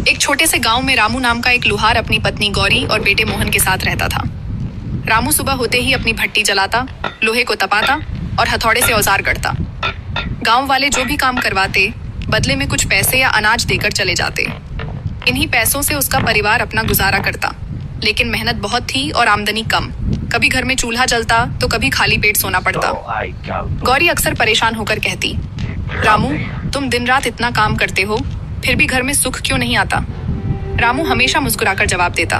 एक छोटे से गांव में रामू नाम का एक लुहार अपनी पत्नी गौरी और बेटे मोहन के साथ रहता था। रामू सुबह होते ही अपनी भट्टी जलाता, लोहे को तपाता और हथौड़े से औजार गढ़ता। गांव वाले जो भी काम करवाते बदले में कुछ पैसे या अनाज देकर चले जाते। इन्हीं पैसों से उसका परिवार अपना गुजारा करता, लेकिन मेहनत बहुत थी और आमदनी कम। कभी घर में चूल्हा जलता तो कभी खाली पेट सोना पड़ता। गौरी अक्सर परेशान होकर कहती, रामू, तुम दिन रात इतना काम करते हो, फिर भी घर में सुख क्यों नहीं आता? रामू हमेशा मुस्कुराकर जवाब देता,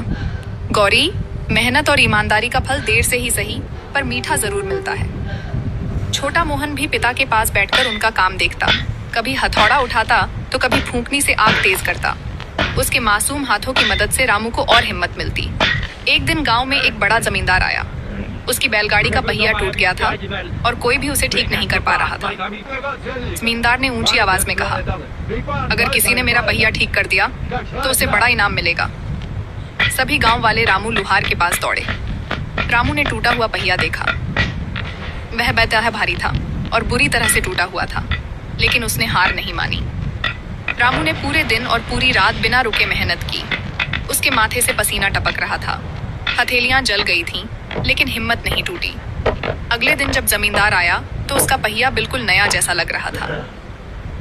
गौरी, मेहनत और ईमानदारी का फल देर से ही सही पर मीठा जरूर मिलता है। छोटा मोहन भी पिता के पास बैठकर उनका काम देखता। कभी हथौड़ा उठाता तो कभी फूंकनी से आग तेज करता। उसके मासूम हाथों की मदद से रामू को और हिम्मत मिलती। एक दिन गांव में एक बड़ा जमींदार आया। उसकी बैलगाड़ी का पहिया टूट गया था और कोई भी उसे ठीक नहीं कर पा रहा था। जमींदार ने ऊंची आवाज में कहा, अगर किसी ने मेरा पहिया ठीक कर दिया तो उसे बड़ा इनाम मिलेगा। सभी गांव वाले रामू लुहार के पास दौड़े। रामू ने टूटा हुआ पहिया देखा। वह बेतहा भारी था और बुरी तरह से टूटा हुआ था, लेकिन उसने हार नहीं मानी। रामू ने पूरे दिन और पूरी रात बिना रुके मेहनत की। उसके माथे से पसीना टपक रहा था, हथेलियां जल गई थीं, लेकिन हिम्मत नहीं टूटी। अगले दिन जब जमींदार आया तो उसका पहिया बिल्कुल नया जैसा लग रहा था।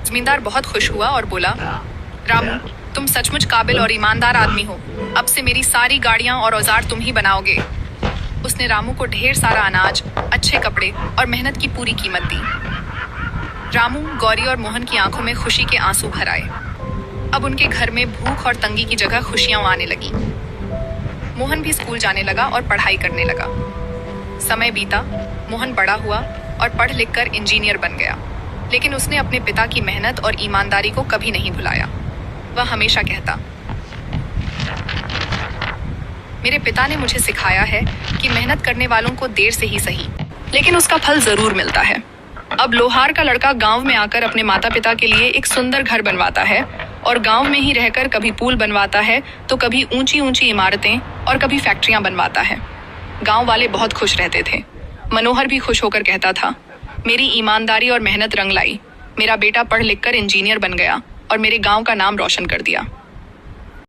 जमींदार बहुत खुश हुआ और बोला, रामू, तुम सचमुच काबिल और ईमानदार आदमी हो। अब से मेरी सारी गाड़ियां और औजार तुम ही बनाओगे। उसने रामू को ढेर सारा अनाज, अच्छे कपड़े और मेहनत की पूरी कीमत दी। रामू, गौरी और मोहन की आंखों में खुशी के आंसू भर आए। अब उनके घर में भूख और तंगी की जगह खुशियां आने लगी। मोहन भी स्कूल जाने लगा और पढ़ाई करने लगा। समय बीता, मोहन बड़ा हुआ और पढ़ लिख कर इंजीनियर बन गया, लेकिन उसने अपने पिता की मेहनत और ईमानदारी को कभी नहीं भुलाया। वह हमेशा कहता, मेरे पिता ने मुझे सिखाया है कि मेहनत करने वालों को देर से ही सही, लेकिन उसका फल जरूर मिलता है। अब लोहार का लड़का गांव में आकर अपने माता पिता के लिए एक सुंदर घर बनवाता है और गांव में ही रहकर कभी पुल बनवाता है तो कभी ऊंची ऊंची इमारतें और कभी फैक्ट्रियां बनवाता है। गांव वाले बहुत खुश रहते थे। मनोहर भी खुश होकर कहता था, मेरी ईमानदारी और मेहनत रंग लाई। मेरा बेटा पढ़ लिख कर इंजीनियर बन गया और मेरे गांव का नाम रोशन कर दिया।